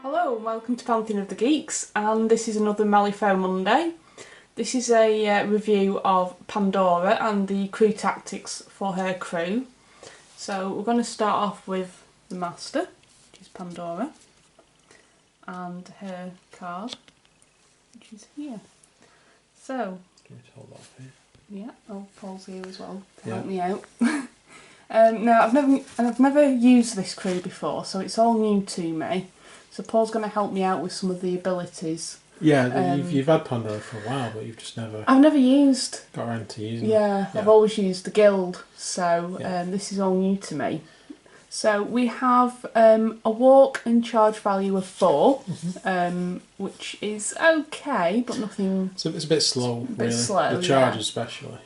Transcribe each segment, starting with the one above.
Hello and welcome to Pantheon of the Geeks, and this is another Malifaux Monday. This is a review of Pandora and the crew tactics for her crew. So we're going to start off with the Master, which is Pandora, and her card, which is here. So, can you hold that for you? Yeah, Paul's here as well to help me out. Now I've never used this crew before, so it's all new to me. So Paul's going to help me out with some of the abilities. Yeah, you've had Pandora for a while, but you've just never... I've never used... got around to using it. Yeah, I've always used the guild, so this is all new to me. So we have a walk and charge value of 4, which is okay, but nothing... So it's a bit slow, really. Bit slow, the charge especially.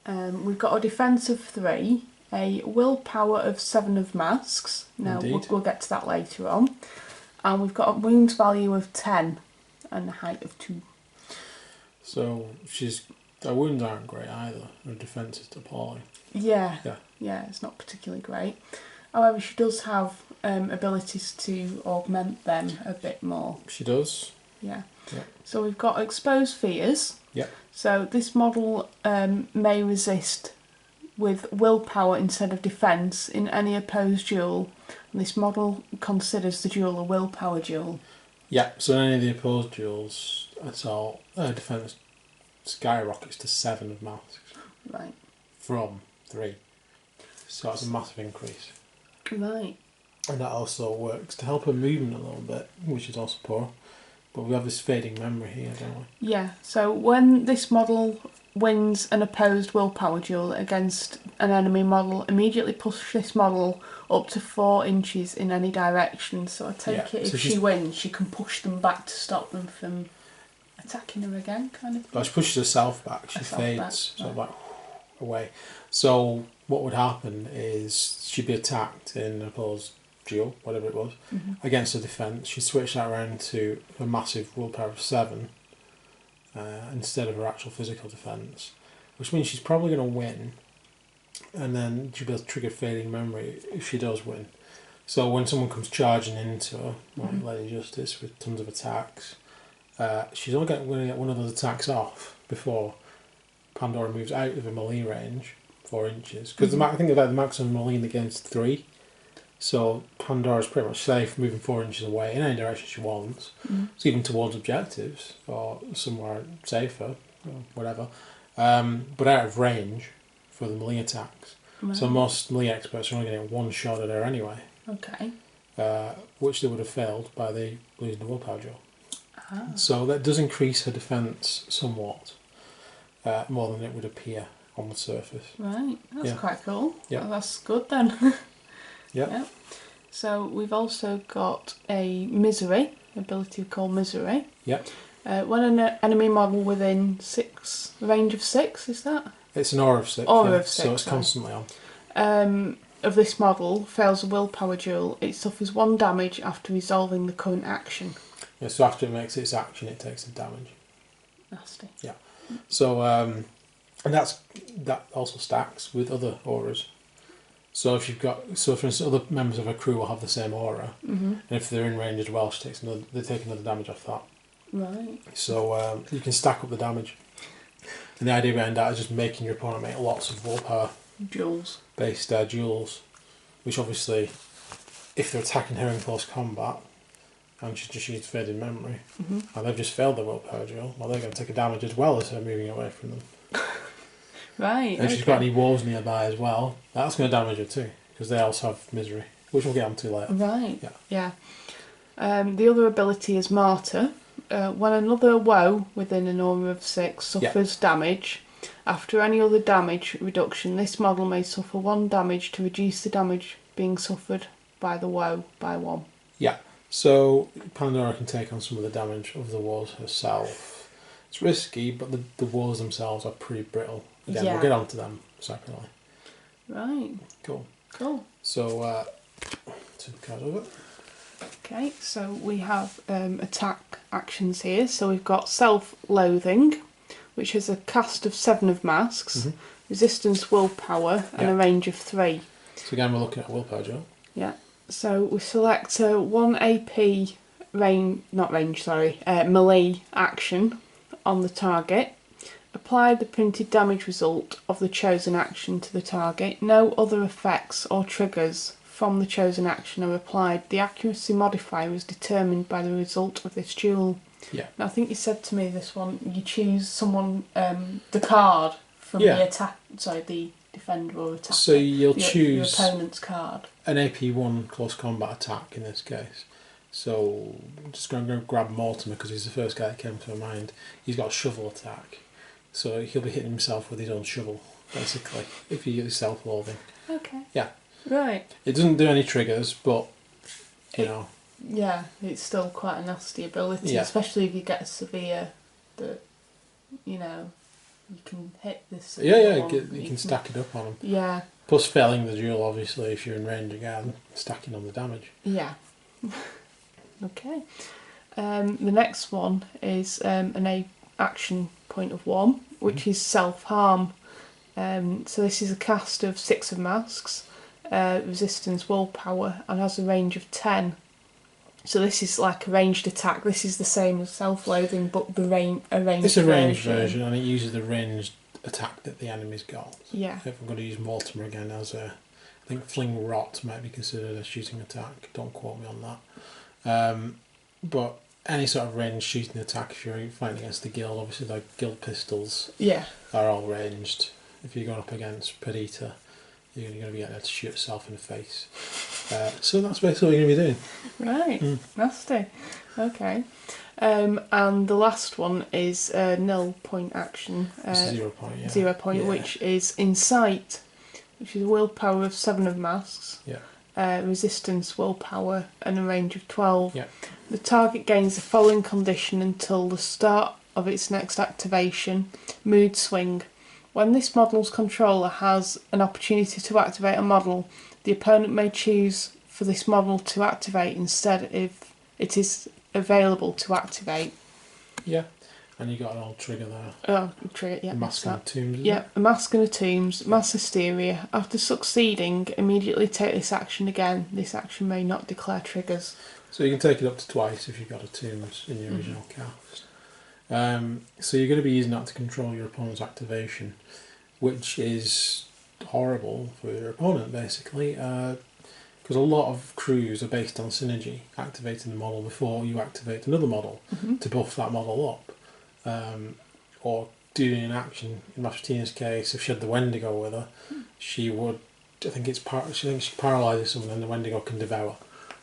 We've got a defence of 3, a willpower of 7 of masks. Now we'll get to that later on. And we've got a wounds value of 10 and a height of 2. So her wounds aren't great either. Her defence is appalling. Yeah, it's not particularly great. However, she does have abilities to augment them a bit more. She does. Yeah. So we've got exposed fears. Yeah. So this model may resist with willpower instead of defence in any opposed duel. And this model considers the duel a willpower duel. Yeah, so in any of the opposed duels, assault defence skyrockets to 7 of masks. Right. From 3. So that's a massive increase. Right. And that also works to help her movement a little bit, which is also poor. But we have this fading memory here, don't we? Yeah, so when this model wins an opposed willpower duel against an enemy model, immediately push this model up to 4 inches in any direction. So I take it if she wins, she can push them back to stop them from attacking her again, kind of thing. But she pushes herself back, she fades sort of like away. So what would happen is she'd be attacked in an opposed duel, whatever it was, against a defence. She'd switch that around to a massive willpower of 7 instead of her actual physical defence, which means she's probably going to win, and then she'll be able to trigger fading memory if she does win. So when someone comes charging into her, like Lady Justice with tons of attacks, she's only going to get one of those attacks off before Pandora moves out of the melee range, 4 inches. Because I think the maximum melee in the game's 3. So Pandora's pretty much safe moving 4 inches away in any direction she wants. So even towards objectives or somewhere safer or whatever. But out of range for the melee attacks. Right. So most melee experts are only going to get one shot at her anyway. Okay. Which they would have failed by the losing the willpower duel. So that does increase her defence somewhat. More than it would appear on the surface. Right, that's quite cool. Yeah. Well, that's good then. Yeah. So we've also got a misery, ability called misery. Yeah. When an enemy model within range of 6, is that? It's an aura of 6. Aura of 6. So it's constantly on. Of this model fails a willpower duel, it suffers 1 damage after resolving the current action. Yeah, so after it makes its action, it takes the damage. Nasty. Yeah. So and that also stacks with other auras. So if you've got, for instance, other members of a crew will have the same aura, and if they're in range as well, they take another damage off that. Right. So you can stack up the damage, and the idea behind that is just making your opponent make lots of willpower based duels, which obviously, if they're attacking her in close combat, and she's just used faded memory, and they've just failed their willpower duel, well, they're going to take a damage as well as her moving away from them. Right. And if she's got any wolves nearby as well, that's going to damage her too, because they also have misery, which we'll get onto later. Right. Yeah. The other ability is Martyr. When another woe within an aura of 6 suffers damage, after any other damage reduction, this model may suffer 1 damage to reduce the damage being suffered by the woe by 1. Yeah. So Pandora can take on some of the damage of the woes herself. It's risky, but the woes themselves are pretty brittle. Again, we'll get onto them separately. Right. Cool. So, turn the card over. Okay, so we have attack actions here. So we've got Selfloathing, which has a cast of 7 of masks, resistance willpower, and a range of 3. So again, we're looking at willpower duel. Yeah. So we select a 1 AP melee action on the target. Apply the printed damage result of the chosen action to the target. No other effects or triggers from the chosen action are applied. The accuracy modifier is determined by the result of this duel. Yeah. Now, I think you said to me this one, you choose someone, the card from the defender or attacker. So you'll choose your opponent's card. An AP1 close combat attack in this case. So I'm just going to grab Mortimer because he's the first guy that came to my mind. He's got a shovel attack. So he'll be hitting himself with his own shovel, basically, if you use self-loathing. Okay. Yeah. Right. It doesn't do any triggers, but, you know. Yeah, it's still quite a nasty ability, especially if you get a severe that, you know, you can hit this. Yeah, you can stack it up on them. Yeah. Plus failing the duel, obviously, if you're in range again, stacking on the damage. Yeah. Okay. The next one is an action point of 1, which is self-harm. So this is a cast of 6 of masks, resistance, willpower, and has a range of 10. So this is like a ranged attack. This is the same as self-loathing, but a ranged version. It's a ranged version, and it uses the ranged attack that the enemy's got. Yeah. If I'm going to use Mortimer again as a... I think Fling Rot might be considered a shooting attack. Don't quote me on that. But any sort of ranged shooting attack, if you're fighting against the guild, obviously the guild pistols are all ranged. If you're going up against Predator, you're going to be getting to shoot yourself in the face. So that's basically what you're going to be doing. Right, nasty. Okay. And the last one is a 0 point action. 0 point, yeah. 0 point, which is Insight, which is a willpower of 7 of masks. Yeah. Resistance, willpower, and a range of 12. Yeah. The target gains the following condition until the start of its next activation. Mood swing. When this model's controller has an opportunity to activate a model, the opponent may choose for this model to activate instead if it is available to activate. Yeah. And you got an old trigger there. Oh, trigger, yeah. A mask and a tombs, isn't Yeah, it? a mask and a tombs, mass hysteria. After succeeding, immediately take this action again. This action may not declare triggers. So you can take it up to twice if you've got a tombs in your original cast. So you're going to be using that to control your opponent's activation, which is horrible for your opponent, basically. Because a lot of crews are based on synergy, activating the model before you activate another model to buff that model up. Or doing an action. In Masratina's case, if she had the Wendigo with her, she would. I think she paralyses someone and the Wendigo can devour.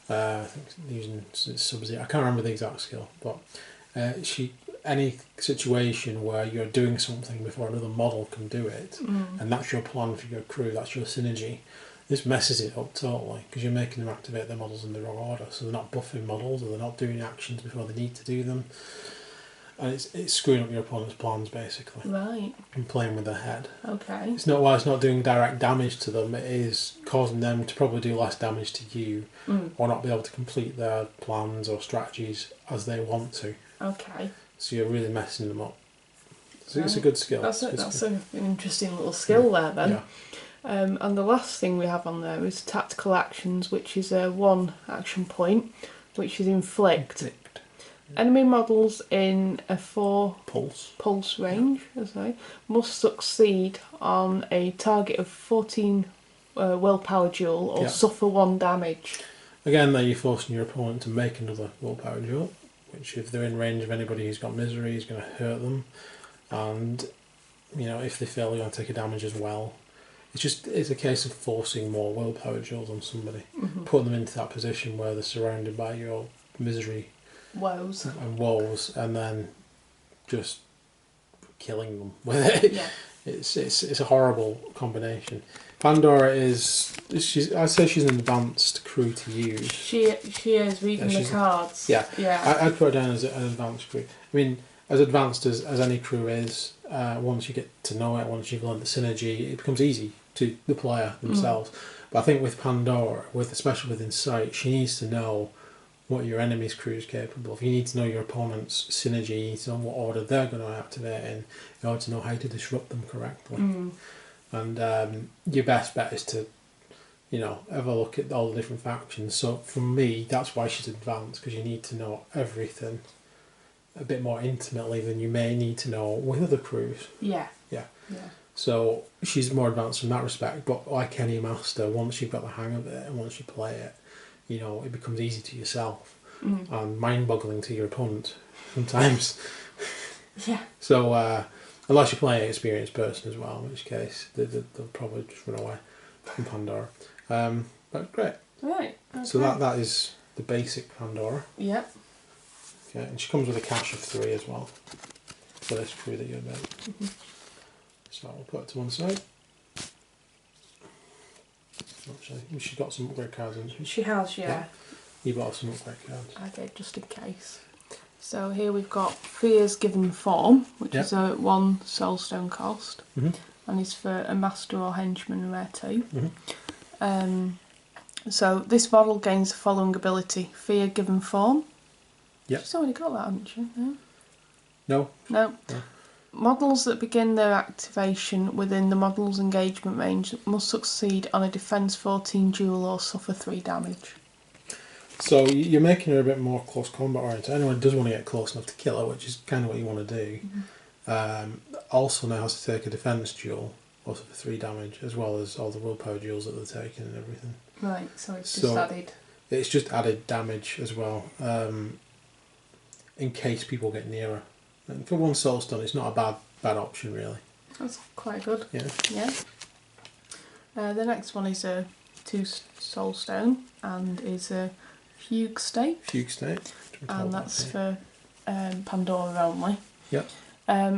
I think using Sub-Zero. I can't remember the exact skill, but any situation where you're doing something before another model can do it, and that's your plan for your crew, that's your synergy. This messes it up totally because you're making them activate their models in the wrong order, so they're not buffing models or they're not doing actions before they need to do them. And it's screwing up your opponent's plans, basically. Right. And playing with their head. Okay. It's not doing direct damage to them, it is causing them to probably do less damage to you or not be able to complete their plans or strategies as they want to. Okay. So you're really messing them up. So it's a good skill. That's an interesting little skill there then. Yeah. And the last thing we have on there is tactical actions, which is a 1 action point, which is inflict. Enemy models in a 4 pulse range, as I say, must succeed on a target of 14 willpower duel or suffer 1 damage. Again, there you're forcing your opponent to make another willpower duel, which if they're in range of anybody who's got misery is going to hurt them, and if they fail, you're going to take a damage as well. It's a case of forcing more willpower duels on somebody, putting them into that position where they're surrounded by your misery. Woes, and then just killing them with it. Yeah. It's a horrible combination. Pandora I'd say she's an advanced crew to use. She is reading the cards. Yeah. I'd put her down as an advanced crew. I mean, as advanced as any crew is, once you get to know it, once you've learned the synergy, it becomes easy to the player themselves. But I think with Pandora, especially with Insight, she needs to know what your enemy's crew is capable of. You need to know your opponent's synergy, you need to know what order they're going to activate in order to know how to disrupt them correctly. And your best bet is to have a look at all the different factions. So for me, that's why she's advanced, because you need to know everything a bit more intimately than you may need to know with other crews. Yeah. Yeah. Yeah. So she's more advanced in that respect, but like any master, once you've got the hang of it and once you play it, it becomes easy to yourself and mind-boggling to your opponent sometimes. Yeah. So unless you're playing an experienced person as well, in which case they'll probably just run away from Pandora. But great. Right. Okay. So that is the basic Pandora. Yep. Okay, and she comes with a cache of 3 as well for this crew that you made. So we'll put it to one side. Actually, she's got some upgrade cards in. She has, yeah. You bought some upgrade cards. I did, just in case. So here we've got Fear's Given Form, which is a 1 soulstone cost, and is for a master or henchman rare 2. So this model gains the following ability: Fear Given Form. Yep. She's already got that, hasn't she? No. No. Models that begin their activation within the model's engagement range must succeed on a defense 14 duel or suffer 3 damage. So you're making her a bit more close combat oriented. Anyone who does want to get close enough to kill her, which is kind of what you want to do, also now has to take a defense duel or suffer 3 damage, as well as all the willpower duels that they're taking and everything. Right, so it's just added. It's just added damage as well, in case people get nearer. And for 1 soulstone, it's not a bad option really. That's quite good. Yeah. Yeah. The next one is a 2 soulstone and is a fugue state. Fugue state. And that's for Pandora only. Yep.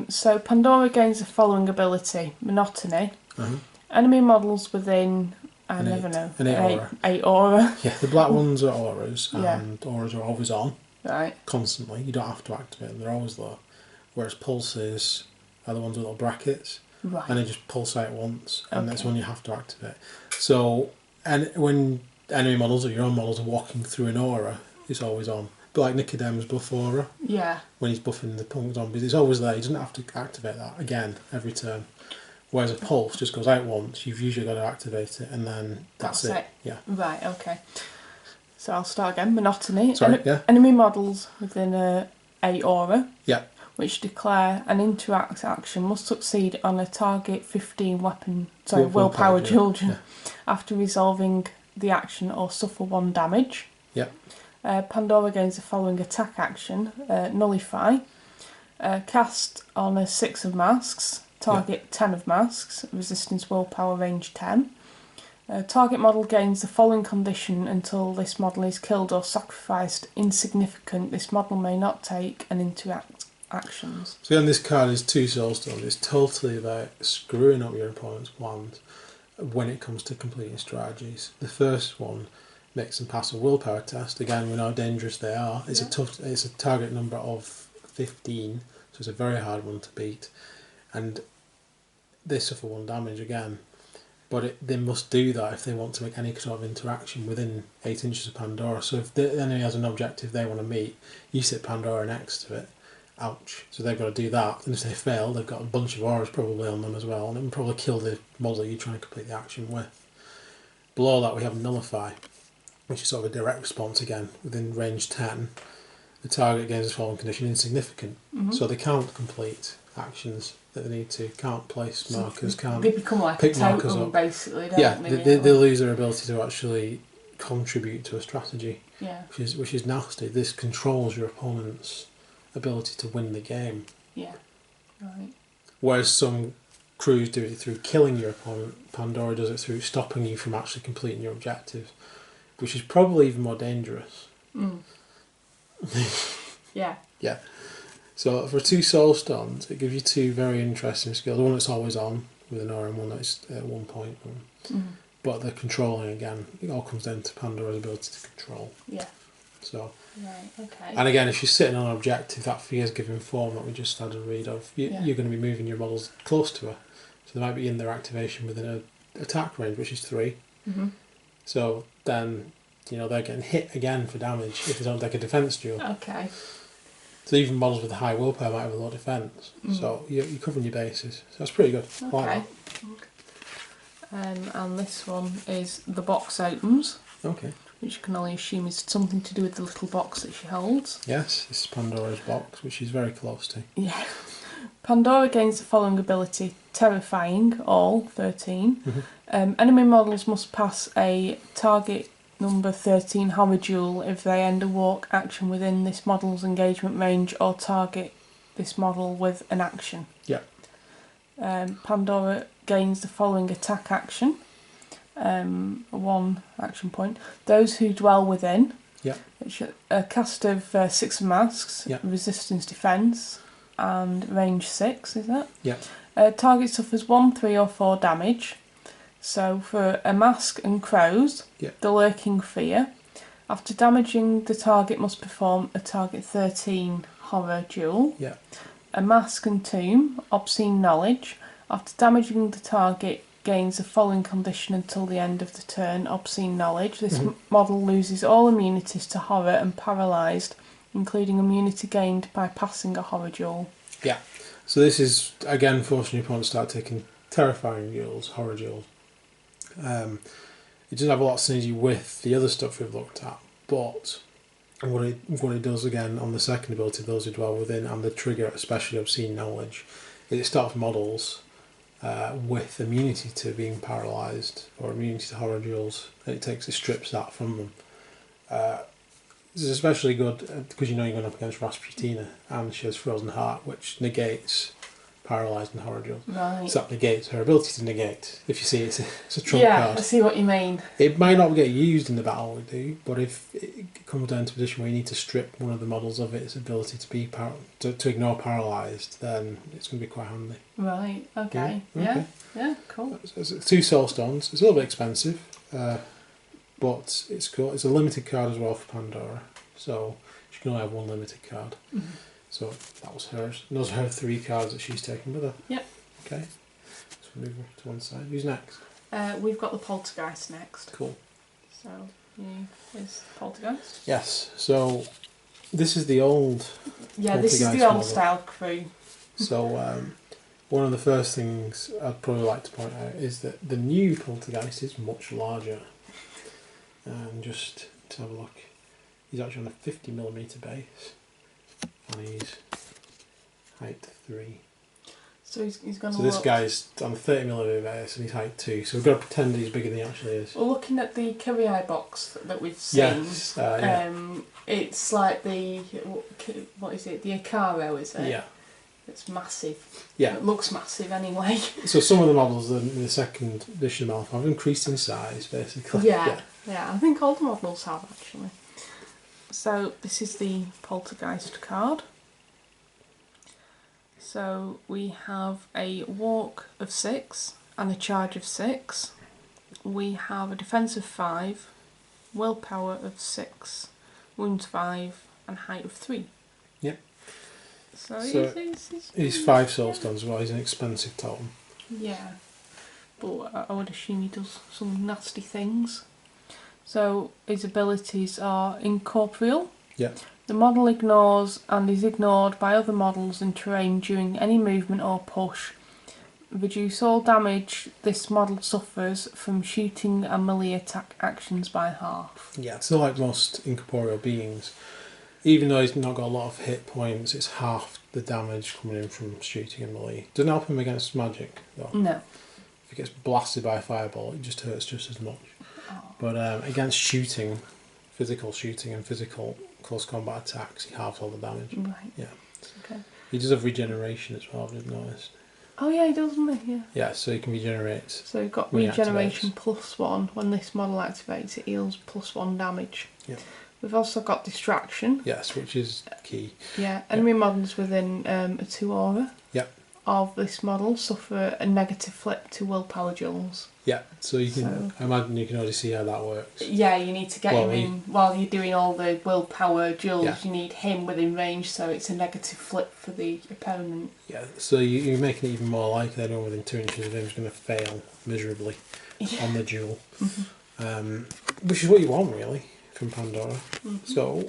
So Pandora gains the following ability: Monotony. Enemy models within An 8 aura. Yeah, the black ones are auras, and auras are always on. Right. Constantly. You don't have to activate them, they're always there. Whereas pulses are the ones with little brackets. Right. And they just pulsate once, and that's when you have to activate. So, and when enemy models or your own models are walking through an aura, it's always on. But like Nicodem's buff aura, when he's buffing the punk zombies, it's always there. He doesn't have to activate that again every turn. Whereas a pulse just goes out once, you've usually got to activate it, and then that's it. Yeah. Right, okay. So I'll start again. Monotony. Sorry, Enemy models within a aura. Yeah. Which declare an interact action must succeed on a target 15 willpower duel after resolving the action or suffer 1 damage. Yep. Pandora gains the following attack action: Nullify. Cast on a 6 of masks, target 10 of masks, resistance willpower range 10. Target model gains the following condition until this model is killed or sacrificed insignificant. This model may not take an interact actions. So then this card is 2 soulstones. It's totally about screwing up your opponent's plans when it comes to completing strategies. The first one makes them pass a willpower test. Again, we know how dangerous they are. It's a target number of 15, so it's a very hard one to beat. And they suffer 1 damage again. But they must do that if they want to make any sort of interaction within 8 inches of Pandora. So if the enemy has an objective they want to meet, you sit Pandora next to it. Ouch. So they've got to do that. And if they fail, they've got a bunch of auras probably on them as well. And it will probably kill the model you're trying to complete the action with. Below that we have Nullify, which is sort of a direct response again. Within range 10, the target gains the following condition: insignificant. So they can't complete actions that they need to, can't place markers, can't they become like pick a markers totem up. Basically, don't they lose their ability to actually contribute to a strategy, which is nasty. This controls your opponent's ability to win the game. Yeah, right. Whereas some crews do it through killing your opponent, Pandora does it through stopping you from actually completing your objectives, which is probably even more dangerous. Yeah. Yeah. So for 2 soulstones, it gives you 2 very interesting skills. One that's always on with an aura and one that's at 1 point. But the controlling, again, it all comes down to Pandora's ability to control. Yeah. So. Right, okay. And again, if she's sitting on an objective, that Fear's Given Form that we just had a read of, you're going to be moving your models close to her. So they might be in their activation within an attack range, which is 3. So then, they're getting hit again for damage if they don't take a defense duel. Okay. So even models with high willpower might have a low defense. So you're covering your bases. So that's pretty good. Okay. And this one is the box opens. Okay. Which you can only assume is something to do with the little box that she holds. Yes, this is Pandora's box, which she's very close to. Yeah. Pandora gains the following ability: Terrifying, all 13. Enemy models must pass a target number 13 horror jewel if they end a walk action within this model's engagement range or target this model with an action. Yeah. Pandora gains the following attack action. 1 action point. Those who dwell within. Yeah. Which a cast of 6 masks, yeah. resistance, defence, and range 6, is that? Yeah. Target suffers 1, 3 or 4 damage. So for a mask and crows, the lurking fear. After damaging the target must perform a target 13 horror duel. Yeah. A mask and tomb, obscene knowledge. After damaging the target, gains the following condition until the end of the turn: obscene knowledge. This model loses all immunities to horror and paralysed, including immunity gained by passing a horror duel. Yeah. So this is again forcing your opponent to start taking terrifying duels, horror duels. It doesn't have a lot of synergy with the other stuff we've looked at, but what it does again on the second ability, those who dwell within, and the trigger, especially obscene knowledge, is it starts models with immunity to being paralysed or immunity to horror duels, and it strips that from them. This is especially good because you know you're going up against Rasputina, and she has Frozen Heart, which negates paralysed and horror duels. Right. So that negates her ability to negate. If you see it's a trump card. Yeah, I see what you mean. It might not get used in the battle we do, but if it comes down to a position where you need to strip one of the models of its ability to be to ignore paralysed, then it's going to be quite handy. Right. Okay. Yeah. Cool. It's 2 soul stones. It's a little bit expensive, but it's cool. It's a limited card as well for Pandora, so she can only have 1 limited card. So that was hers. And those are her 3 cards that she's taken with her. Yep. Okay. So move her to one side. Who's next? We've got the Poltergeist next. Cool. So, is the Poltergeist? Yes. So this is the old. Yeah, this is the old style crew. So one of the first things I'd probably like to point out is that the new Poltergeist is much larger. And just to have a look, he's actually on a 50mm base. And he's height 3. So he's going to. So this guy's on a 30mm base and he's height 2. So we've got to pretend he's bigger than he actually is. Well, looking at the Kyrie box that we've seen, yes, it's like the what is it? The Icaro, is it? Yeah. It's massive. Yeah. It looks massive anyway. So some of the models in the second edition of Malifaux have increased in size, basically. Yeah. I think all the models have actually. So this is the Poltergeist card. So we have a walk of 6 and a charge of 6. We have a defence of 5, willpower of 6, wounds 5 and height of 3. Yep. So he's 5 soul stones as well. He's an expensive totem. Yeah. But I would assume he does some nasty things. So his abilities are incorporeal. Yeah. The model ignores and is ignored by other models in terrain during any movement or push. Reduce all damage this model suffers from shooting and melee attack actions by half. Yeah, so like most incorporeal beings, even though he's not got a lot of hit points, it's half the damage coming in from shooting and melee. Doesn't help him against magic though. No. If he gets blasted by a fireball, it just hurts just as much. But against shooting, physical shooting and physical close combat attacks, he halves all the damage. Right. Yeah. Okay. He does have regeneration as well, I've just noticed. Oh yeah, he does, doesn't he? Yeah. Yeah, so he can regenerate. So you've got regeneration +1. When this model activates, it heals +1 damage. Yeah. We've also got distraction. Yes, which is key. Yeah. Enemy models within a 2 aura. Yep. Of this model suffer a negative flip to willpower duels. Yeah, so you can. I imagine you can already see how that works. Yeah, you need to get him in while you're doing all the willpower duels. Yeah. You need him within range, so it's a negative flip for the opponent. Yeah, so you're making it even more likely anyone within 2 inches of him is going to fail miserably on the duel, which is what you want really from Pandora. So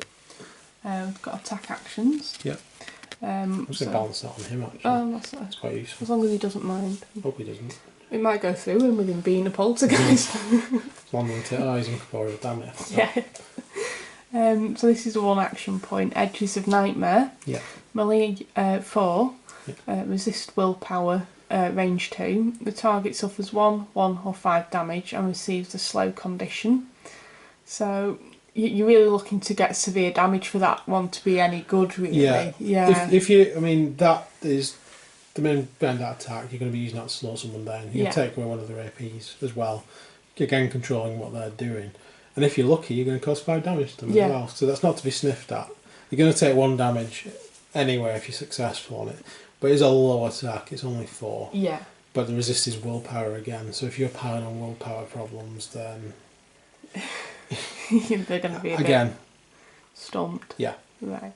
we've got attack actions. Yeah. I'm just going to balance that on him actually. That's quite useful. As long as he doesn't mind. Hope he doesn't. It might go through him with him being a poltergeist. One of them, oh, he's incorporeal, damn it. Yeah. So this is a 1 action point. Edges of Nightmare. Yeah. Melee 4. Yeah. Resist willpower. Range 2. The target suffers 1 or 5 damage and receives a slow condition. So you're really looking to get severe damage for that one to be any good, really. Yeah. If you, I mean, that is the main behind that attack. You're going to be using that to slow someone down. You can take away one of their APs as well. Again, controlling what they're doing. And if you're lucky, you're going to cause 5 damage to them as well. So that's not to be sniffed at. You're going to take 1 damage anyway if you're successful on it. But it's a low attack. It's only 4. Yeah. But the resist is willpower again. So if you're piling on willpower problems, then they're going to be again bit stumped. Yeah. Right.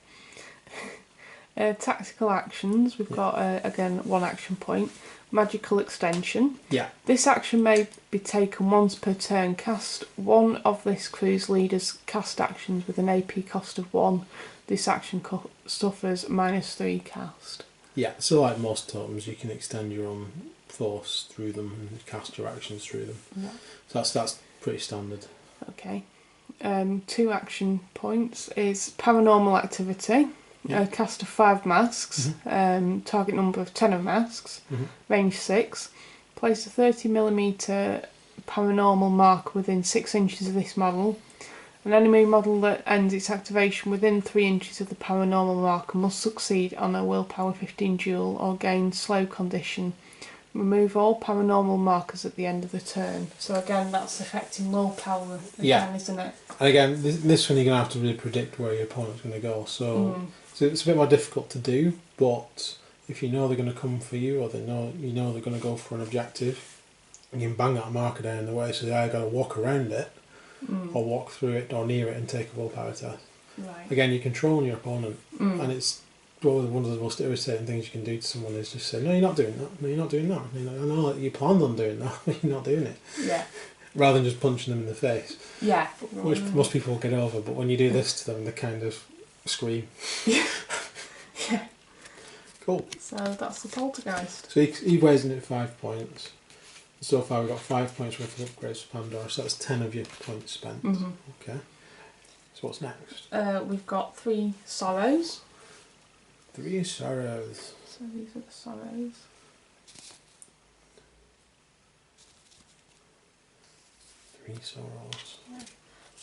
Tactical actions. We've got again 1 action point. Magical extension. Yeah. This action may be taken once per turn. Cast one of this crew's leader's cast actions with an AP cost of 1. This action suffers -3 cast. Yeah, so like most totems, you can extend your own force through them and cast your actions through them. Yeah. So that's pretty standard. Okay. 2 action points is paranormal activity. Cast of 5 masks. Target number of 10 of masks. Range 6. Place a 30mm paranormal marker within 6 inches of this model. An enemy model that ends its activation within 3 inches of the paranormal marker must succeed on a willpower 15 duel or gain slow condition. Remove all paranormal markers at the end of the turn. So again, that's affecting willpower again, isn't it? And again, this one you're going to have to really predict where your opponent's going to go. So it's a bit more difficult to do, but if you know they're going to come for you, or you know they're going to go for an objective, you can bang that marker down in the way, so they either got to walk around it, or walk through it, or near it and take a willpower test. Right. Again, you're controlling your opponent, and it's one of the most irritating things you can do to someone is just say, no, you're not doing that, no, you're not doing that. And you're like, I know you planned on doing that, but you're not doing it. Yeah. Rather than just punching them in the face. Yeah. Which most people will get over, but when you do this to them, they kind of scream. Yeah. Cool. So that's the poltergeist. So he weighs in at 5 points. So far we've got 5 points worth of upgrades for Pandora, so that's 10 of your points spent. Okay. So what's next? We've got 3 sorrows. 3 sorrows. So these are the sorrows. Three sorrows. Yeah.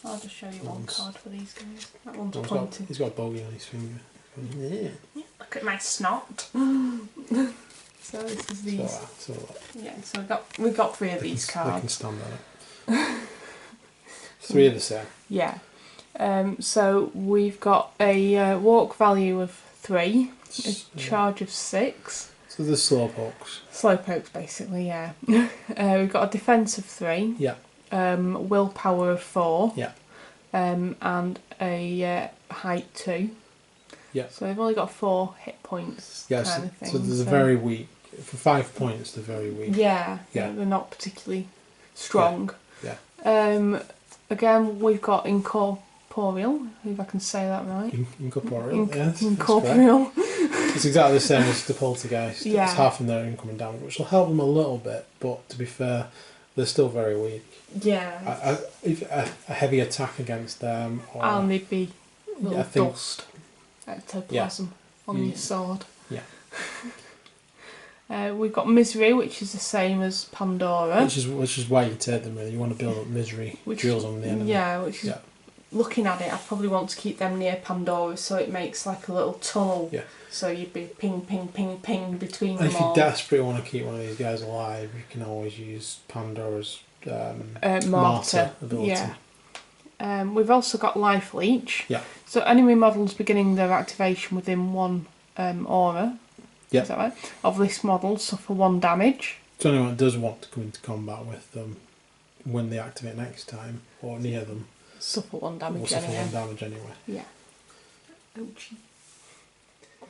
I'll just show you one card for these guys. That one's He's pointed. he's got a bogey on his finger. Yeah. Look at my snot. So this is these. Yeah, so we've got 3 of these cards. They can stand on it. 3 of the same. Yeah. So we've got a walk value of 3, a charge of 6. So the slowpokes. Slowpokes, basically, yeah. We've got a defence of 3. Yeah. Willpower of 4. Yeah. And a height 2. Yeah. So they've only got 4 hit points, kind of thing. So they're very weak. For 5 points, they're very weak. Yeah. They're not particularly strong. Yeah. Again, we've got incorporeal, if I can say that right. Incorporeal, yes. Incorporeal. It's exactly the same as the poltergeist. Yeah. It's half of their incoming damage, which will help them a little bit, but to be fair, they're still very weak. Yeah. A heavy attack against them, and they'd be little dust, ectoplasm on your sword. Yeah. We've got misery, which is the same as Pandora. Which is why you take them, really. You want to build up misery drills on the enemy. Yeah, which is looking at it, I probably want to keep them near Pandora, so it makes like a little tunnel. Yeah. So you'd be ping, ping, ping, ping between them all. And if you desperately want to keep one of these guys alive, you can always use Pandora's martyr ability. Yeah. We've also got life leech. Yeah. So enemy models beginning their activation within 1 aura. Yeah. Is that right? Of this model suffer 1 damage. So anyone does want to come into combat with them when they activate next time or near them. Suffer 1 damage anyway. Suffer 1 damage anyway. Yeah. Ouchie.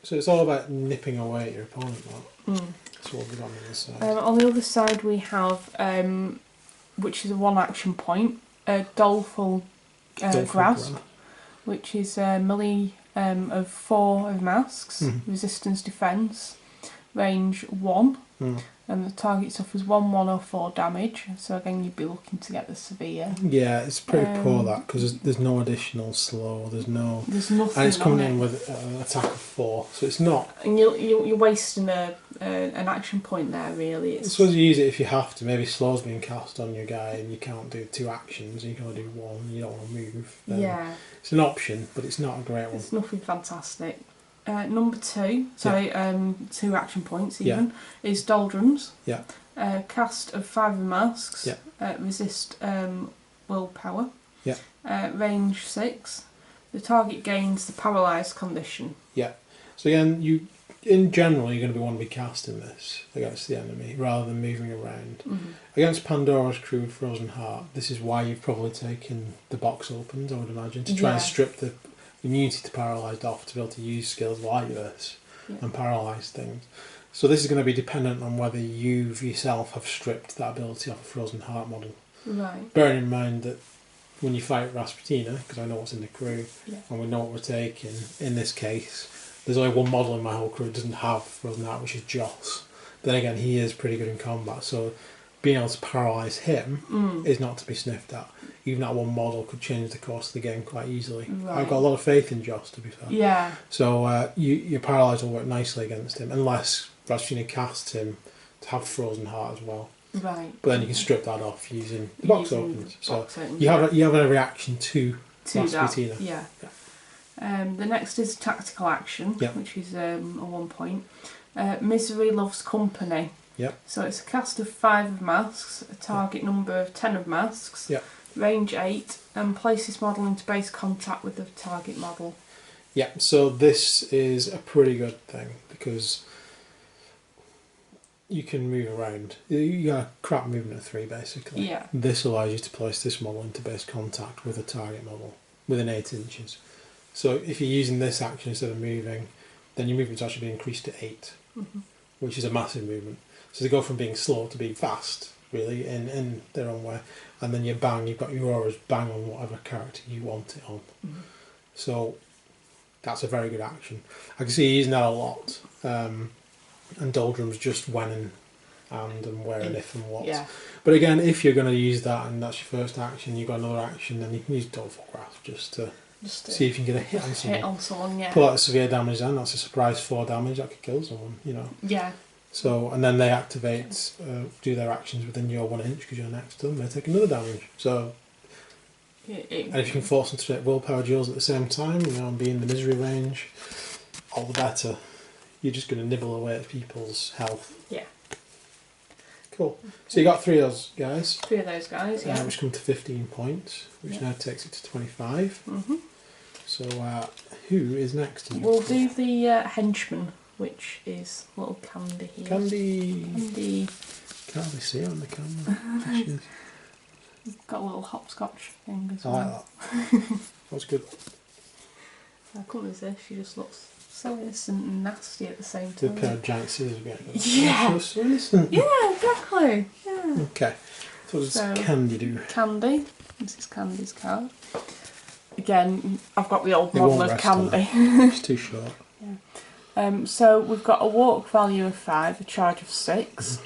So it's all about nipping away at your opponent, Mark. That's what we've got on the other side. On the other side we have, which is a 1 action point, a doleful grasp, which is melee of 4 of masks, resistance, defence. range 1, and the target suffers 1/104 damage. So again, you'd be looking to get the severe. Yeah, it's pretty poor that, because there's no additional slow. There's nothing. And it's coming in with an attack of 4, so it's not. And you're wasting an action point there. Really, I suppose you use it if you have to. Maybe slow's being cast on your guy, and you can't do 2 actions. And you can only do 1. And you don't want to move. Yeah, it's an option, but it's not a great one. It's nothing fantastic. Number 2, sorry, 2 action points even, is Doldrums. Yeah. Cast of 5 masks. Yeah. Resist willpower. Yeah. Range 6. The target gains the paralysed condition. Yeah. So again, in general, you're going to want to be casting this against the enemy rather than moving around. Against Pandora's crew with Frozen Heart, this is why you've probably taken the box opens, I would imagine, to try and strip the immunity to paralysed off, to be able to use skills like this and paralyse things. So this is going to be dependent on whether you yourself have stripped that ability off a Frozen Heart model. Right. Bearing in mind that when you fight Rasputina, because I know what's in the crew and we know what we're taking, in this case, there's only one model in my whole crew that doesn't have Frozen Heart, which is Joss. Then again, he is pretty good in combat, so being able to paralyse him is not to be sniffed at. Even that one model could change the course of the game quite easily. Right. I've got a lot of faith in Joss, to be fair. Yeah. So your paralyse will work nicely against him, unless Rasputina casts him to have Frozen Heart as well. Right. But then you can strip that off using the box opens. So you have a reaction to Rasputina. Yeah. The next is tactical action, which is a 1 point. Misery loves company. Yep. So it's a cast of 5 of masks, a target number of 10 of masks, range 8, and place this model into base contact with the target model. Yeah, so this is a pretty good thing because you can move around. You got a crap movement of 3 basically. Yeah. This allows you to place this model into base contact with a target model within 8 inches. So if you're using this action instead of moving, then your movement's actually been increased to 8, which is a massive movement. So they go from being slow to being fast, really, in their own way. And then you've got your auras bang on whatever character you want it on. So that's a very good action. I can see you using that a lot. And Doldrums just when and where and if and what. Yeah. But again, if you're going to use that and that's your first action, you've got another action, then you can use Dolphin Grasp just to see if you can get a hit on someone. Pull out severe damage then, that's a surprise 4 damage, that could kill someone, you know. Yeah. So, and then they activate, do their actions within your 1 inch because you're next to them, they take another damage. So, and if you can force them to take willpower duels at the same time, you know, and be in the misery range, all the better. You're just going to nibble away at people's health. Yeah. Cool. So you got 3 of those guys. 3 of those guys, yeah. Which come to 15 points, which now takes it to 25. So who is next? We'll do the Henchmen, which is little Candy here. Candy. Can't really see her on the camera. Got a little hopscotch thing as I well. like that. That's good. I couldn't resist, she just looks so innocent and nasty at the same time. The pair of giant scissors again. Yeah. So innocent. Yeah, exactly. Yeah. Okay. So what does Candy do? Candy. This is Candy's card. Again, I've got the old model of Candy. It's too short. So we've got a walk value of 5, a charge of 6,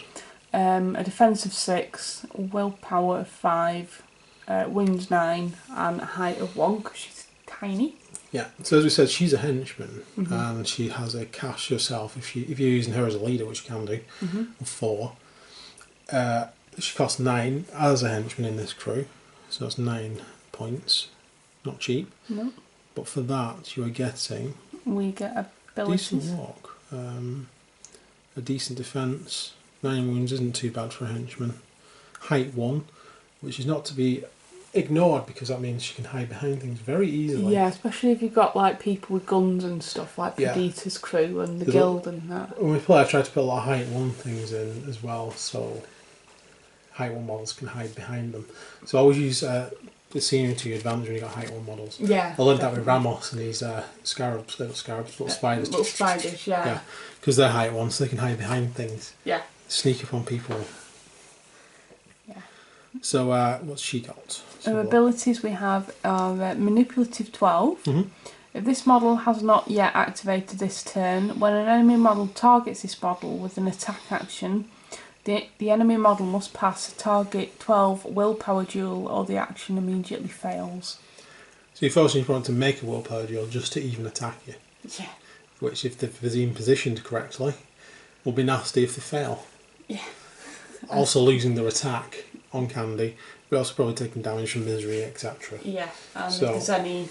a defence of 6, willpower of 5, wings 9, and a height of 1 because she's tiny. Yeah, so as we said, she's a henchman, and she has a cash herself. If you're using her as a leader, which you can do, of 4, she costs 9 as a henchman in this crew, so that's 9 points. Not cheap. No. But for that, you are getting... We get abilities. Decent walk, a decent defence. 9 wounds isn't too bad for a henchman. Height 1, which is not to be ignored because that means she can hide behind things very easily. Yeah, especially if you've got like people with guns and stuff like Perdita's crew and the guild and that. When we play, I try to put a lot of height 1 things in as well, so height 1 models can hide behind them. So I always use the scenery to your advantage when you've got height 1 models. Yeah. I learned that with Ramos and his scarabs, little spiders. Little spiders, yeah. Yeah, because they're height 1, so they can hide behind things. Yeah. Sneak up on people. Yeah. So what's she got? Her abilities we have are manipulative 12, If this model has not yet activated this turn, when an enemy model targets this model with an attack action, the enemy model must pass a target 12 willpower duel or the action immediately fails. So you're forcing your opponent to make a willpower duel just to even attack you. Yeah. Which, if they're even positioned correctly, will be nasty if they fail. Yeah. Also losing their attack on Candy, but also probably taking damage from Misery, etc. Yeah, and if there's any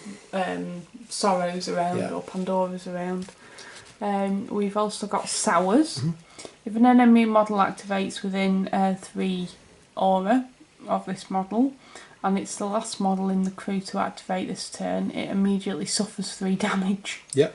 Sorrows around or Pandoras around. We've also got Sours. If an enemy model activates within 3 aura of this model, and it's the last model in the crew to activate this turn, it immediately suffers 3 damage. Yep.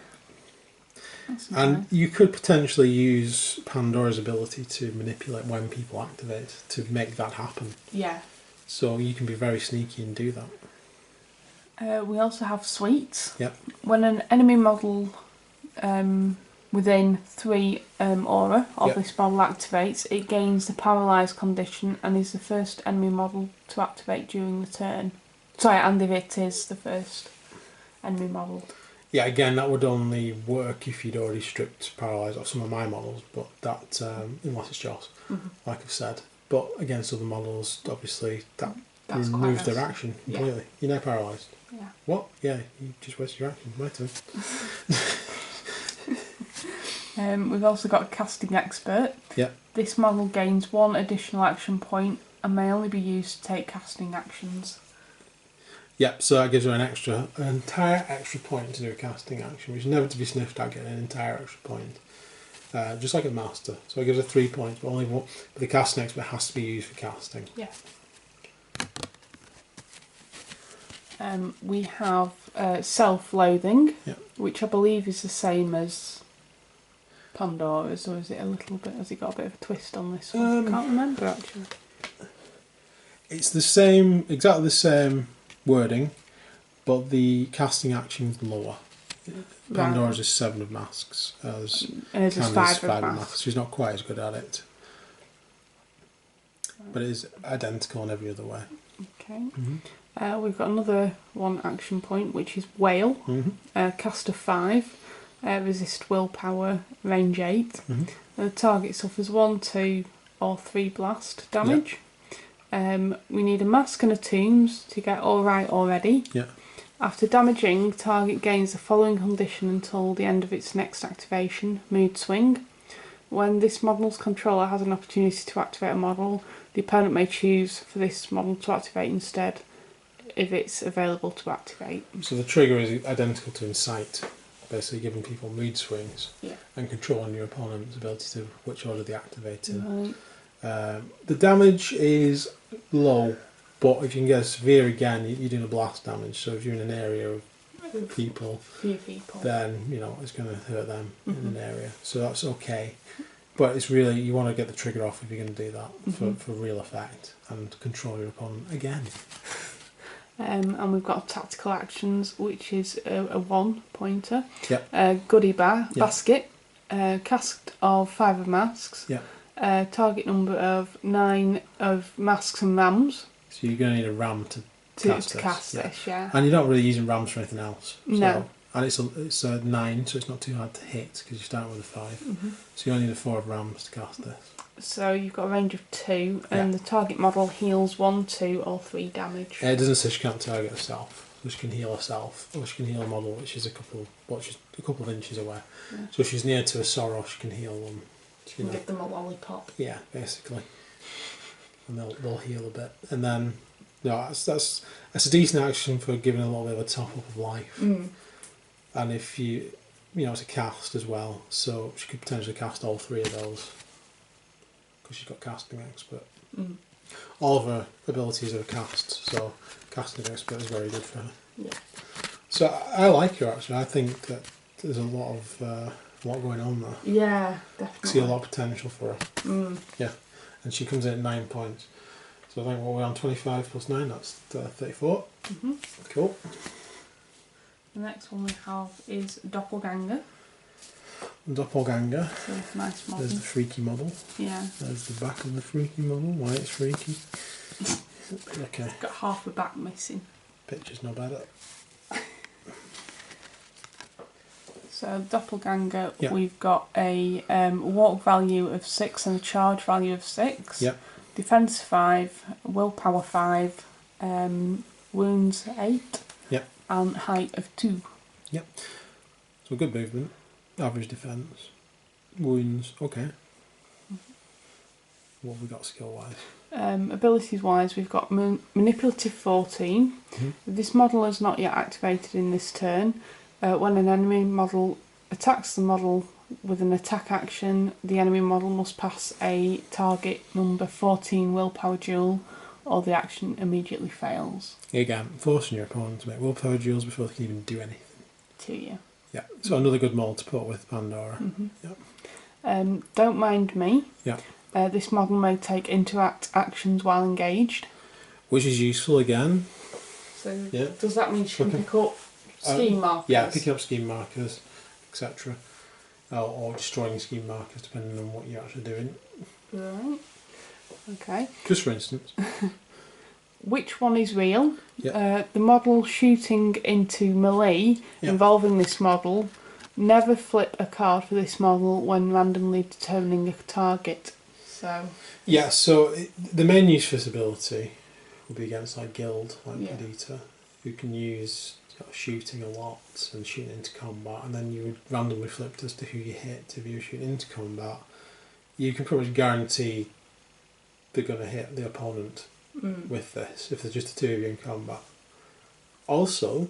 And you could potentially use Pandora's ability to manipulate when people activate to make that happen. Yeah. So you can be very sneaky and do that. We also have Sweets. Yep. When an enemy model within 3 aura of this model activates, it gains the paralysed condition and is the first enemy model to activate during the turn. Sorry, and if it is the first enemy model. Yeah, again, that would only work if you'd already stripped Paralyse off some of my models, but that, unless it's yours, like I've said. But against other models, obviously, that removes their action completely. Yeah. You're now paralysed. Yeah. What? Yeah, you just wasted your action. My turn. We've also got a Casting Expert. Yeah. This model gains 1 additional action point and may only be used to take casting actions. Yep, so that gives her an entire extra point to do a casting action, which is never to be sniffed at getting an entire extra point. Just like a master. So it gives her 3 points, but only 1. But the casting expert has to be used for casting. Yeah. We have Self-Loathing, which I believe is the same as Pandora's, or is it a little bit? Has it got a bit of a twist on this one? I can't remember actually. It's the same, exactly the same wording, but the casting action is lower. Pandora's is 7 of masks, as Candy's is 5 of masks. She's not quite as good at it, but it is identical in every other way. Okay. We've got another 1 action point, which is Whale. Cast of 5, resist willpower, range 8. The target suffers 1, 2 or 3 blast damage. We need a mask and a tombs to get alright already. Yeah. After damaging, target gains the following condition until the end of its next activation, Mood Swing. When this model's controller has an opportunity to activate a model, the opponent may choose for this model to activate instead if it's available to activate. So the trigger is identical to Incite, basically giving people mood swings and controlling your opponent's ability to which order they activate in. Right. The damage is low, but if you can get severe again, you're doing a blast damage. So if you're in an area of people, then it's going to hurt them in an area. So that's okay. But it's really, you want to get the trigger off if you're going to do that for real effect and control your opponent again. And we've got tactical actions, which is a 1 pointer. Yep. Goodie basket, cast of 5 of masks. Yep. Target number of 9 of masks and rams. So you're going to need a ram to cast this. And you're not really using rams for anything else. So, no. And it's a 9, so it's not too hard to hit because you start with a 5. So you only need a 4 of rams to cast this. So you've got a range of 2, and the target model heals 1, 2 or 3 damage. It doesn't say she can't target herself. So she can heal herself, or she can heal a model which is a couple of inches away. So if she's near to a sorrow, she can heal them. Give them a lollipop. Yeah, basically. And they'll heal a bit. And then that's a decent action for giving a little bit of a top up of life. And if it's a cast as well, so she could potentially cast all 3 of those because she's got casting expert. All of her abilities are cast, so casting expert is very good for her. So I like her actually. I think that there's a lot going on there. Yeah, definitely. See a lot of potential for her. Yeah, and she comes in at 9 points. So I think we're on 25 plus 9. That's 34. Cool. The next one we have is Doppelganger. Doppelganger. So nice model. There's the freaky model. Yeah. There's the back of the freaky model. Why it's freaky. Okay. Got half the back missing. Picture's not bad. So Doppelganger, Yep. we've got a walk value of 6 and a charge value of 6. Yep. Defense 5, willpower 5, wounds 8. Yep. And height of 2. Yep. So good movement, average defense, wounds. Okay. What have we got skill wise? Abilities wise, we've got manipulative 14. This model is not yet activated in this turn. When an enemy model attacks the model with an attack action, the enemy model must pass a target number 14 willpower duel, or the action immediately fails. Again, forcing your opponent to make willpower duels before they can even do anything. To you. Yeah, so another good model to put with Pandora. Yep. Don't mind me. Yeah. This model may take interact actions while engaged. Which is useful again. So Yeah. does that mean she can pick up scheme markers? Yeah, picking up scheme markers, etc. Or destroying scheme markers, depending on what you're actually doing. Right. Okay. Just for instance. Which one is real? Yeah. The model shooting into melee involving this model. Never flip a card for this model when randomly determining a target. So. Yeah, so the main use for this ability will be against like guild, like Predator, who can use shooting a lot and shooting into combat, and then you would randomly flip as to who you hit if you're shooting into combat. You can pretty much guarantee they're going to hit the opponent with this if there's just the two of you in combat. Also,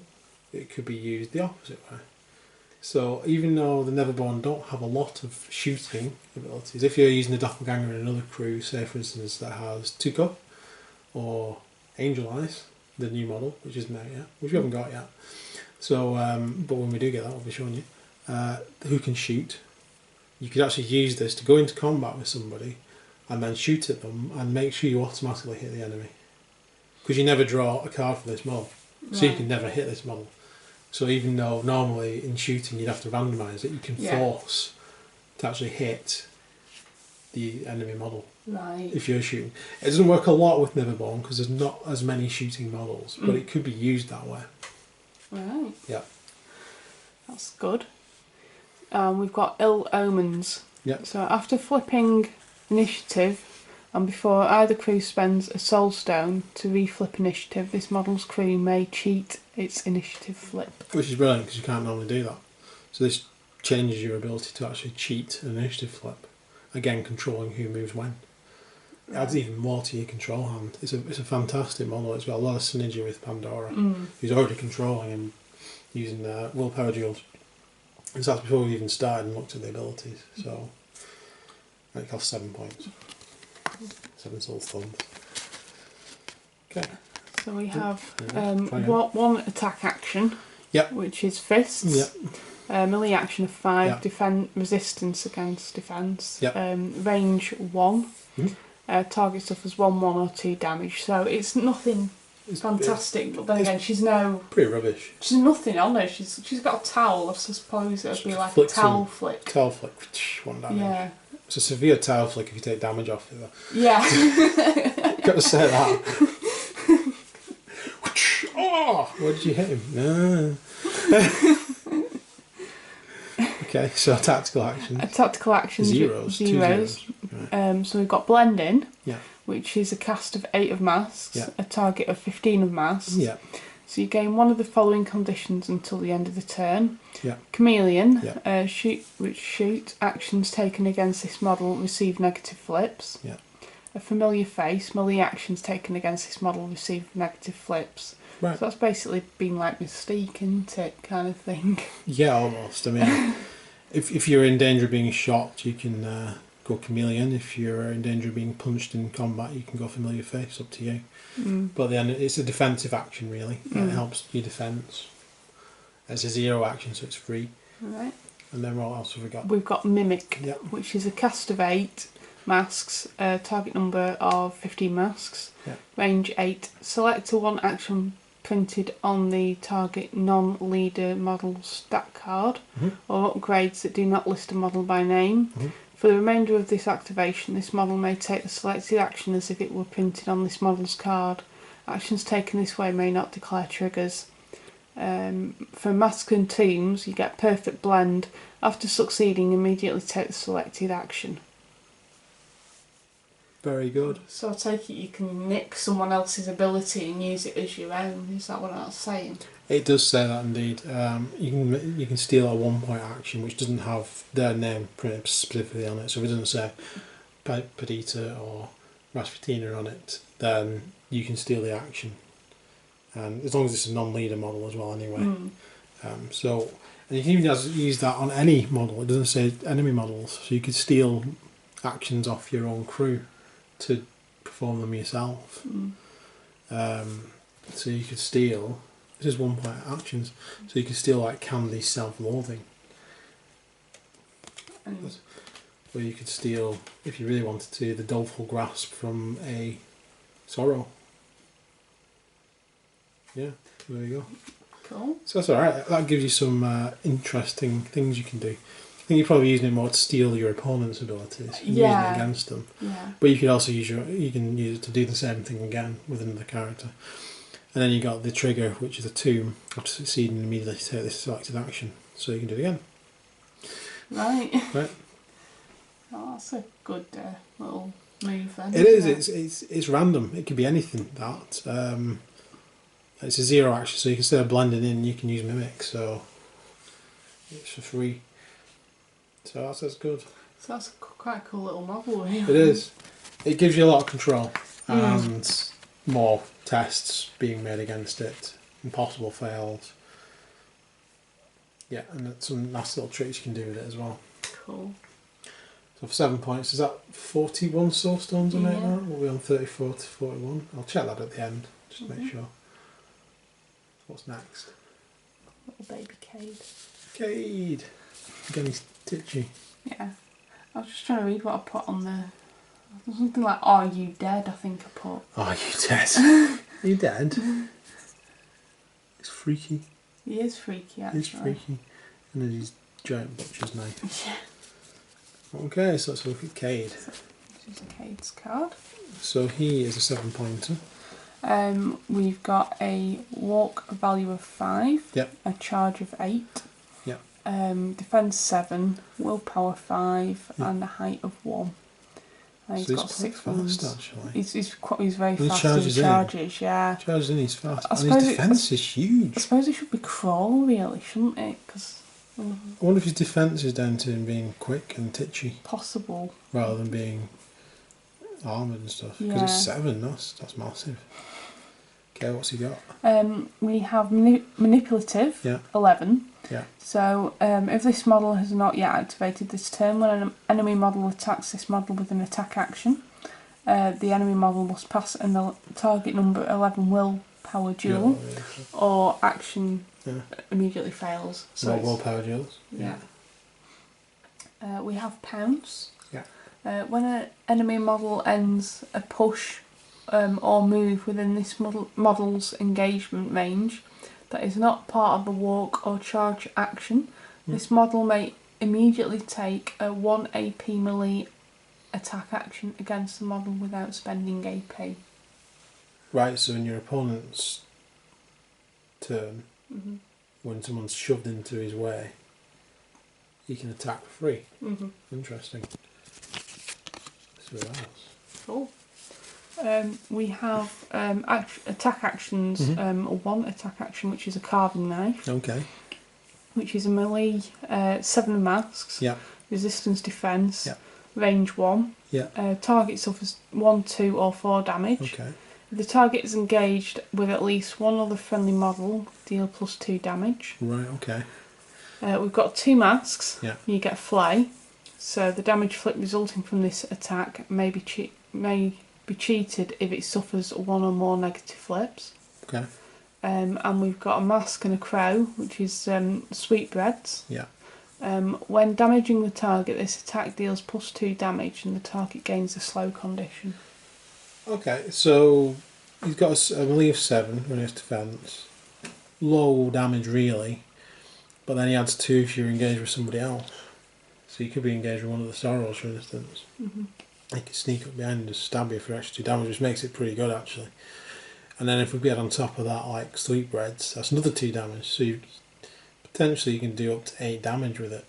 it could be used the opposite way. So even though the Neverborn don't have a lot of shooting abilities, if you're using a Doppelganger in another crew, say for instance that has Tuco or Angel Eyes, the new model, which isn't out yet, which we haven't got yet. So, but when we do get that, I'll be showing you who can shoot. You could actually use this to go into combat with somebody and then shoot at them and make sure you automatically hit the enemy, because you never draw a card for this model, so you can never hit this model. So even though normally in shooting you'd have to randomise it, you can force to actually hit the enemy model. Right. If you're shooting. It doesn't work a lot with Neverborn because there's not as many shooting models, but it could be used that way. Right. Yeah. That's good. We've got Ill Omens. Yeah. So after flipping initiative, and before either crew spends a soul stone to reflip initiative, this model's crew may cheat its initiative flip. Which is brilliant because you can't normally do that. So this changes your ability to actually cheat an initiative flip. Again, controlling who moves when. It adds even more to your control hand. It's a fantastic model. It's got a lot of synergy with Pandora, who's already controlling and using willpower duels. And so that's before we even started and looked at the abilities. So it costs 7 points. 7 soul stones. Okay. So we have one attack action, which is fists. Melee action of 5, defend resistance against defence. Range 1. Target suffers 1, 1 or 2 damage. So it's nothing fantastic, but then again, she's pretty rubbish. She's nothing on her. She's got a towel. I suppose it would be like a towel flick. Towel flick, 1 damage. Yeah. It's a severe towel flick if you take damage off it. Yeah. Got to say that. Oh, where did you hit him? No. Okay, so tactical actions. Tactical actions. Zeros. Right. So we've got Blending, yeah, which is a cast of 8 of masks, a target of 15 of masks. Yeah. So you gain one of the following conditions until the end of the turn. Yeah. Chameleon, shoot actions taken against this model receive negative flips. Yeah. A familiar face, melee actions taken against this model receive negative flips. Right. So that's basically been like Mystique, isn't it, kind of thing? Yeah, almost. I mean, if you're in danger of being shot, you can go Chameleon. If you're in danger of being punched in combat, you can go Familiar Face, up to you. But then it's a defensive action, really. It helps your defence. It's a 0 action, so it's free. Right. And then what else have we got? We've got Mimic, which is a cast of 8 masks, target number of 15 masks, range 8. Select a 1 action printed on the target non-leader model stat card, or upgrades that do not list a model by name. For the remainder of this activation, this model may take the selected action as if it were printed on this model's card. Actions taken this way may not declare triggers. For masculine teams, you get perfect blend. After succeeding, immediately take the selected action. Very good. So I take it you can nick someone else's ability and use it as your own. Is that what I was saying? It does say that indeed. You can steal a 1 point action which doesn't have their name printed specifically on it. So if it doesn't say Perdita or Rasputina on it, then you can steal the action. And as long as it's a non-leader model as well, anyway. And you can even use that on any model. It doesn't say enemy models, so you could steal actions off your own crew to perform them yourself. So you could steal. This is 1 point actions. So you could steal like Candy's Selfloathing. Or you could steal, if you really wanted to, the Doleful Grasp from a Sorrow. Yeah, there you go. Cool. So that's alright. That gives you some interesting things you can do. I think you're probably using it more to steal your opponent's abilities and using it against them. Yeah. But you could also use it to do the same thing again with another character. And then you got the trigger, which is a tomb. After succeeding, immediately take this selected action, so you can do it again. Right. Right. Oh, that's a good little move then. It is. It's random. It could be anything. It's a 0 action, so you can instead of blending in, you can use mimic. So it's for free. So that's good. So that's quite a cool little model, really. It is. It gives you a lot of control and more tests being made against it. Impossible fails. Yeah, and some nice little tricks you can do with it as well. Cool. So for 7 points, is that 41 soul stones on it now? Yeah. We'll be on 34 to 41. I'll check that at the end, just to make sure. What's next? Little baby Cade. Cade! Again, he's titchy. Yeah. I was just trying to read what I put on there. Something like, "Are you dead?" I think I put. Are you dead? Are you dead? It's freaky. He is freaky, actually. He's freaky. And then his giant butcher's knife. Yeah. Okay, so let's look at Cade. This is a Cade's card. So he is a 7 pointer. We've got a walk value of 5. Yep. A charge of 8. Yep. Defense 7. Willpower 5. Yep. And a height of 1. And he's So got he's 6 quite fast, ones. actually. He's very He fast. charges He in. charges, yeah. Charges in, he's fast. I And his suppose defence is huge. I suppose it should be crawl, really, shouldn't it? Because I wonder if his defence is down to him being quick and titchy possible. rather than being armoured and stuff. Because it's Yeah. 7, that's massive. Okay, what's he got? We have manipulative, Yeah. 11. Yeah. So, if this model has not yet activated this turn, when an enemy model attacks this model with an attack action, the enemy model must pass a target number 11 willpower duel, or action immediately fails. So willpower duels. Yeah. We have pounce. Yeah. When an enemy model ends a push or move within this model's engagement range that is not part of the walk or charge action, this model may immediately take a 1 AP melee attack action against the model without spending AP. Right, so in your opponent's turn, when someone's shoved into his way, he can attack for free. Interesting. So what else? Cool. We have attack actions. One attack action, which is a carving knife. Okay. Which is a melee 7 masks. Yeah. Resistance defense. Yeah. Range 1. Yeah. Target suffers 1, 2 or 4 damage. Okay. If the target is engaged with at least one other friendly model, deal +2 damage. Right, okay. We've got 2 masks. Yeah. You get flay. So the damage flip resulting from this attack may be cheated if it suffers 1 or more negative flips. Okay. And we've got a mask and a crow, which is sweetbreads. Yeah. When damaging the target, this attack deals +2 damage and the target gains a slow condition. Okay, so he's got a melee of 7 when he has defence. Low damage, really. But then he adds 2 if you're engaged with somebody else. So you could be engaged with one of the Sorrows, for instance. He can sneak up behind and just stab you for extra 2 damage, which makes it pretty good, actually. And then if we get on top of that like sweetbreads, that's another 2 damage. So potentially you can do up to 8 damage with it.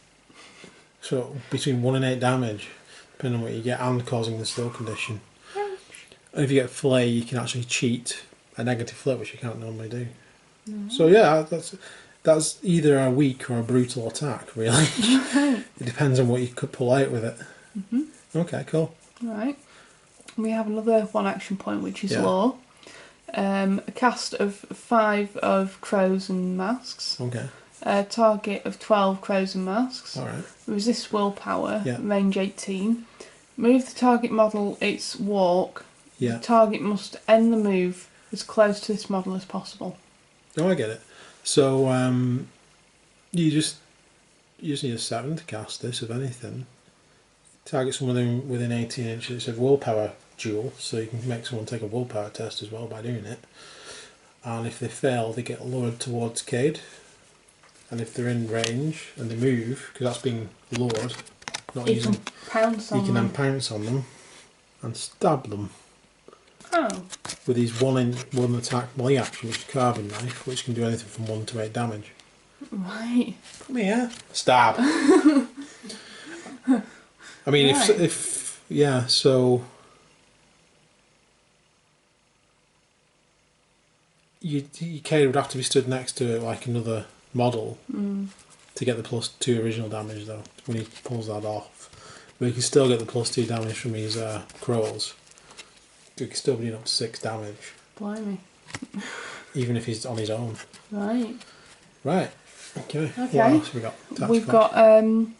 So between 1 and 8 damage, depending on what you get, and causing the still condition. And if you get flay, you can actually cheat a negative flip, which you can't normally do. So yeah, that's either a weak or a brutal attack, really. It depends on what you could pull out with it. Okay, cool. Right. We have another 1 action point, which is law. A cast of 5 of crows and masks. Okay. A target of 12 crows and masks. Alright. Resist willpower. Range 18. Move the target model its walk. The target must end the move as close to this model as possible. Oh, I get it. So you just need a 7 to cast this, if anything. Target someone within 18 inches of willpower duel, so you can make someone take a willpower test as well by doing it. And if they fail, they get lured towards Cade. And if they're in range and they move, because that's being lured, not you using, can pounce on you can them. then pounce on them and stab them. Oh. With his one attack melee action, which is carving knife, which can do anything from 1 to 8 damage. Right. Come here. Stab. I mean, right. if yeah, so you Cade would have to be stood next to like another model to get the +2 original damage though when he pulls that off. But he can still get the +2 damage from his crows. He can still be doing up to 6 damage. Blimey. Even if he's on his own. Right. Right. Okay. What Okay. else have we got? Tactical. We've got a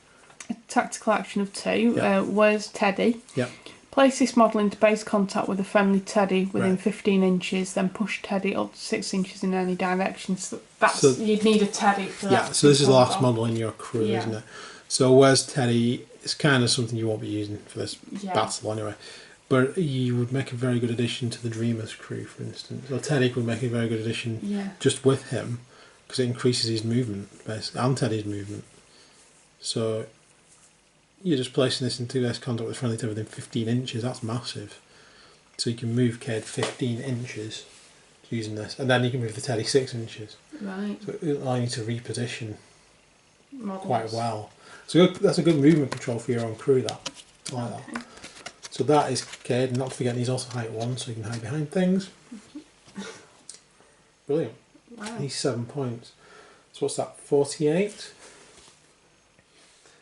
tactical action of 2. Where's Teddy? Yep. Place this model into base contact with a friendly Teddy within 15 inches, then push Teddy up to 6 inches in any direction. So you'd need a Teddy for that. Yeah, so this is the last model in your crew, isn't it? So where's Teddy? It's kind of something you won't be using for this battle anyway. But you would make a very good addition to the Dreamer's crew, for instance. So Teddy would make a very good addition just with him, because it increases his movement, basically, and Teddy's movement. So you're just placing this into base contact with a friendly Teddy within 15 inches. That's massive. So you can move Cade 15 inches using this, and then you can move the Teddy 6 inches. Right. So it'll allow you to reposition Models. quite well. So that's a good movement control for your own crew. That I like that. So that is Cade, and not to forget he's also height 1, so you can hide behind things. Brilliant. Wow. He's 7 points. So what's that? 48.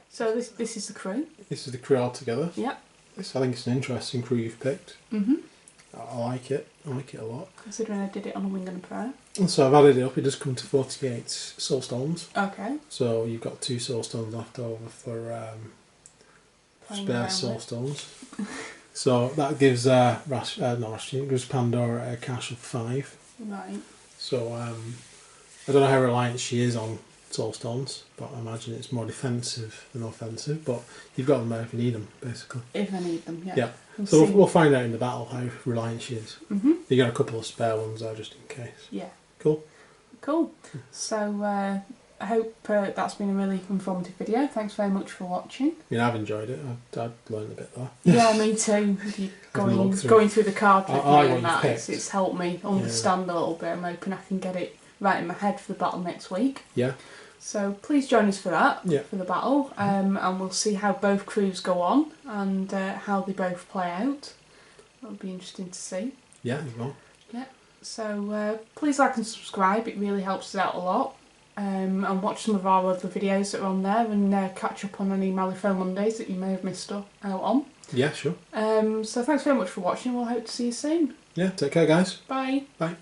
So this is the crew. This is the crew altogether. Yep. I think it's an interesting crew you've picked. I like it. I like it a lot. Considering I did it on a wing and a prayer. And so I've added it up. It does come to 48 soul stones. Okay. So you've got 2 soul stones left over for spare soul stones. So that gives it gives Pandora a cash of 5. Right. So I don't know how reliant she is on soul stones, but I imagine it's more defensive than offensive. But you've got them there if you need them, basically. If I need them, yeah. Yeah. So we'll find out in the battle how reliant she is. You got a couple of spare ones there just in case. Yeah. Cool. Cool. So I hope that's been a really informative video. Thanks very much for watching. I mean, I've enjoyed it. I've learned a bit there. Yeah, me too. Going through the card with me and that, it's helped me understand a little bit. I'm hoping I can get it right in my head for the battle next week. Yeah. So please join us for that, for the battle, and we'll see how both crews go on and how they both play out. That'll be interesting to see. Yeah, you will. Yeah. So please like and subscribe. It really helps us out a lot. And watch some of our other videos that are on there, and catch up on any Malifaux Mondays that you may have missed out on. Yeah, sure. So thanks very much for watching. We'll hope to see you soon. Yeah, take care, guys. Bye. Bye.